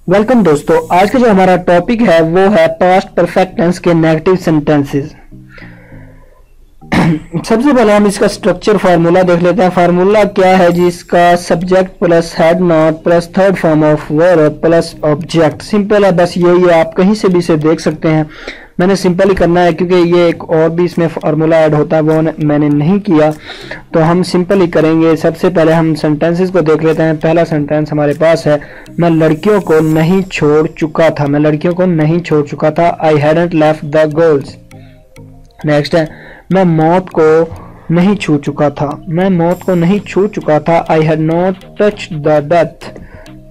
Welcome दोस्तों, आज का जो हमारा टॉपिक है वो है पास्ट परफेक्ट टेंस के नेगेटिव सेंटेंसेस। सबसे पहले हम इसका स्ट्रक्चर फार्मूला देख लेते हैं। फार्मूला क्या है जी? इसका subject plus had not plus third form of verb plus object. Simple है, बस यही है, आप कहीं से भी इसे देख सकते हैं। मैंने सिंपल ही करना है क्योंकि ये एक और भी इसमें फार्मूला ऐड होता है, वो मैंने नहीं किया, तो हम सिंपल ही करेंगे। सबसे पहले हम सेंटेंसेस को देख लेते हैं। पहला सेंटेंस हमारे पास है, मैं लड़कियों को नहीं छोड़ चुका था। मैं लड़कियों को नहीं छोड़ चुका था। I hadn't left the girls. Next है, मैं मौत को नहीं छू चुका था। मैं मौत को नहीं छू चुका था। I had not touched the death.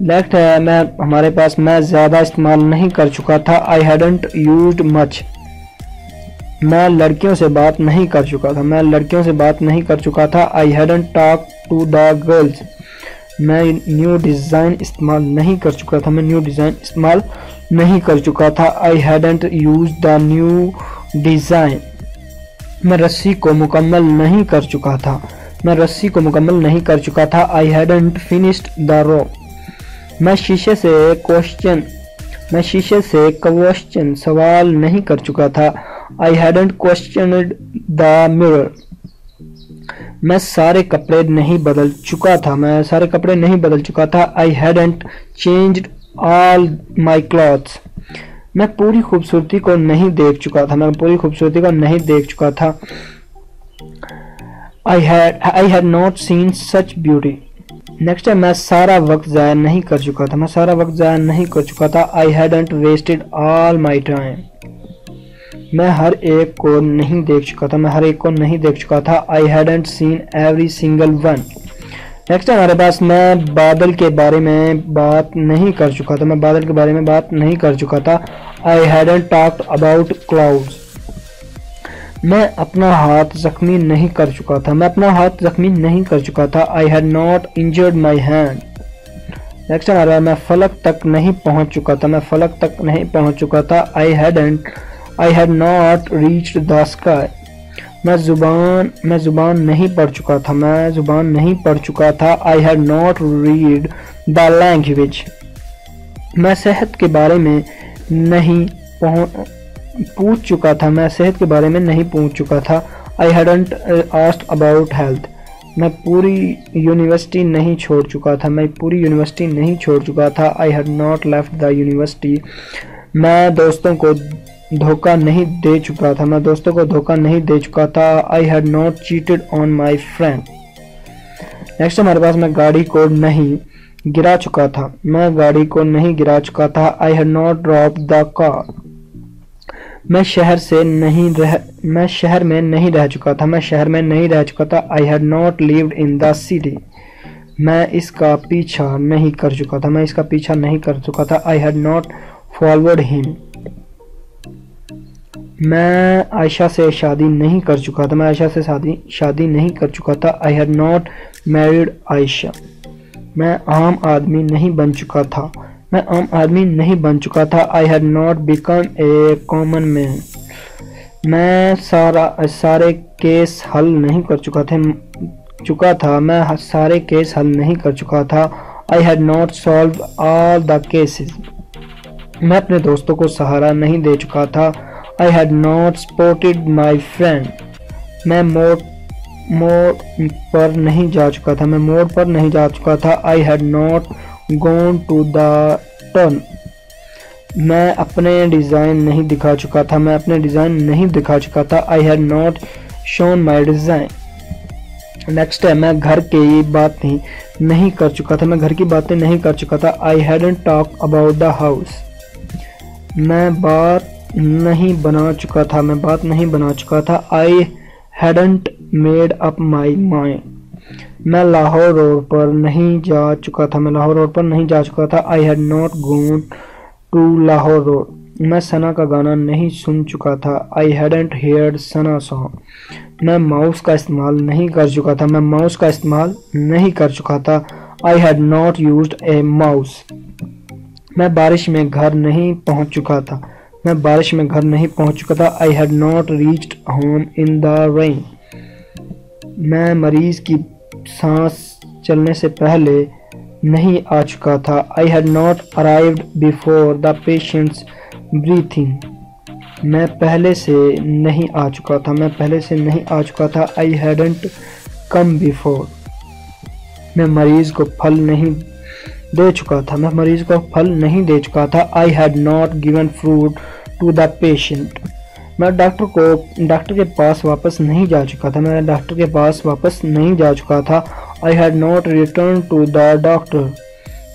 Next है, मैं हमारे पास मैं ज्यादा इस्तेमाल नहीं कर चुका था। I hadn't used much. मैं लड़कियों से बात नहीं कर चुका था। मैं लड़कियों से बात नहीं कर चुका था। I hadn't talk to the girls. मैं न्यू डिजाइन इस्तेमाल नहीं कर चुका था। मैं न्यू डिजाइन इस्तेमाल नहीं कर चुका था। I hadn't use the new design. मैं रस्सी को मुकम्मल नहीं कर चुका था। मैं रस्सी को मुकम्मल नहीं कर चुका था। I hadn't finished the rope. मैं शीशे से क्वेश्चन सवाल नहीं कर चुका था। I hadn't questioned the mirror. मैं सारे कपड़े नहीं बदल चुका था। मैं सारे कपड़े नहीं बदल चुका था। I hadn't changed all my clothes. मैं पूरी खूबसूरती को नहीं देख चुका था। मैं पूरी खूबसूरती को नहीं देख चुका था। I had not seen such beauty. Next है, मैं सारा वक्त जाया नहीं कर चुका था। मैं सारा वक्त जाया नहीं कर चुका था। I hadn't wasted all my time. मैं हर एक को नहीं देख चुका था। मैं हर एक को नहीं देख चुका था। I hadn't seen every single one. Next है हमारे पास, मैं बादल के बारे में बात नहीं कर चुका था। मैं बादल के बारे में बात नहीं कर चुका था। I hadn't talked about clouds. मैं अपना हाथ जख्मी नहीं कर चुका था। मैं अपना हाथ जख्मी नहीं कर चुका था। I had not injured my hand. Next हमारा, मैं फलक तक नहीं पहुंच चुका था। मैं फलक तक नहीं पहुंच चुका था। I had not reached the sky. मैं जुबान नहीं पढ़ चुका था। मैं जुबान नहीं पढ़ चुका था। I had not read the language. मैं सेहत के बारे में नहीं पूछ चुका था। मैं सेहत के बारे में नहीं पूछ चुका था। I hadn't asked about health. मैं पूरी यूनिवर्सिटी नहीं छोड़ चुका था। मैं पूरी यूनिवर्सिटी नहीं छोड़ चुका था। I had not left the university. मैं दोस्तों को धोखा नहीं दे चुका था। मैं दोस्तों को धोखा नहीं दे चुका था। I had not cheated on my friend. Next हमारे पास, मैं गाड़ी को नहीं गिरा चुका था। मैं गाड़ी को नहीं गिरा चुका था। I had not dropped the car. मैं शहर में नहीं रह चुका था। मैं शहर में नहीं रह चुका था। I had not lived in the city. मैं इसका पीछा नहीं कर चुका था। मैं इसका पीछा नहीं कर चुका था। I had not followed him. मैं आयशा से शादी नहीं कर चुका था। मैं आयशा से शादी नहीं कर चुका था। I had not married Ayesha. मैं आम आदमी नहीं बन चुका था। मैं आम आदमी नहीं बन चुका था। I had not become a common man. मैं सारे केस हल नहीं कर चुका था। मैं सारे केस हल नहीं कर चुका था। I had not solve all the cases. मैं अपने दोस्तों को सहारा नहीं दे चुका था। I had not supported my friend. मैं मोड़ पर नहीं जा चुका था। मैं मोड़ पर नहीं जा चुका था। I had not gone to the turn. मैं अपने डिज़ाइन नहीं दिखा चुका था। मैं अपने डिज़ाइन नहीं दिखा चुका था। I had not shown my design. Next है, मैं घर की बातें नहीं कर चुका था। मैं घर की बातें नहीं कर चुका था। I hadn't talk about the house. मैं बात नहीं बना चुका था। मैं बात नहीं बना चुका था। I hadn't made up my mind. मैं लाहौर रोड पर नहीं जा चुका था। मैं लाहौर रोड पर नहीं जा चुका था। I had not gone to Lahore road. मैं सना का गाना नहीं सुन चुका था। I hadn't heard Sana song. मैं माउस का इस्तेमाल नहीं कर चुका था। मैं माउस का इस्तेमाल नहीं कर चुका था। I had not used A mouse. मैं बारिश में घर नहीं पहुंच चुका था। मैं बारिश में घर नहीं पहुंच चुका था। I had not reached home in the rain. मैं मरीज की सांस चलने से पहले نہیں آ چکا تھا. I had not arrived before the patient's breathing. میں پہلے سے نہیں آ چکا تھا. میں پہلے سے نہیں آ چکا تھا. I hadn't come before. میں مریض کو پھل نہیں دے چکا تھا. میں مریض کو پھل نہیں دے چکا تھا. I had not given fruit to the patient. میں ڈاکٹر کے پاس واپس نہیں جا چکا تھا. میں ڈاکٹر کے پاس واپس نہیں جا چکا تھا. I had not returned to the doctor.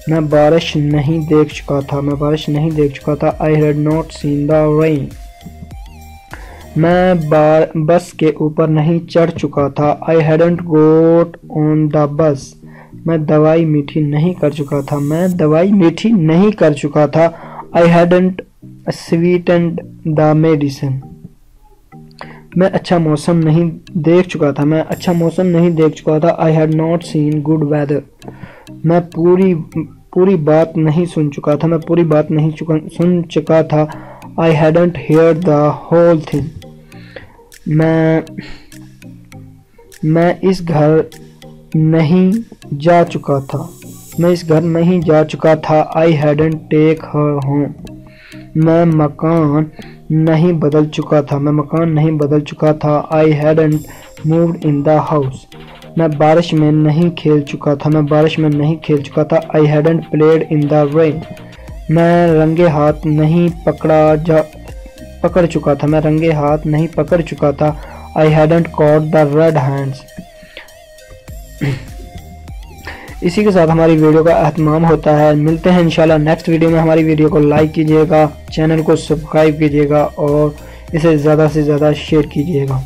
میں بارش نہیں دیکھ چکا تھا. میں بارش نہیں دیکھ چکا تھا. I had not seen the rain. میں بس کے اوپر نہیں چڑھ چکا تھا. I hadn't got on the bus. میں دوائی میٹھی نہیں کر چکا تھا. میں دوائی میٹھی نہیں کر چکا تھا. I hadn't sweetened the medicine. میں اچھا موسم نہیں دیکھ چکا تھا. میں اچھا موسم نہیں دیکھ چکا تھا. I had not seen good weather. میں پوری بات نہیں سن چکا تھا. میں پوری بات نہیں سن چکا تھا. I hadn't heard the whole thing. میں اس گھر نہیں جا چکا تھا. میں اس گھر نہیں جا چکا تھا. I hadn't take her home. میں مکان نہیں بدل چکا تھا. میں مکان نہیں بدل چکا تھا. I hadn't moved in the house. میں بارش میں نہیں کھیل چکا تھا. میں بارش میں نہیں کھیل چکا تھا. I hadn't played in the rain. میں رنگے ہاتھ نہیں پکڑ چکا تھا. میں رنگے ہاتھ نہیں پکڑ چکا تھا. I hadn't caught the red hands. اسی کے ساتھ ہماری ویڈیو کا اہتمام ہوتا ہے. ملتے ہیں انشاءاللہ نیکسٹ ویڈیو میں. ہماری ویڈیو کو لائک کیجیے گا, چینل کو سبسکرائب کیجیے گا اور اسے زیادہ سے زیادہ شیئر کیجیے گا.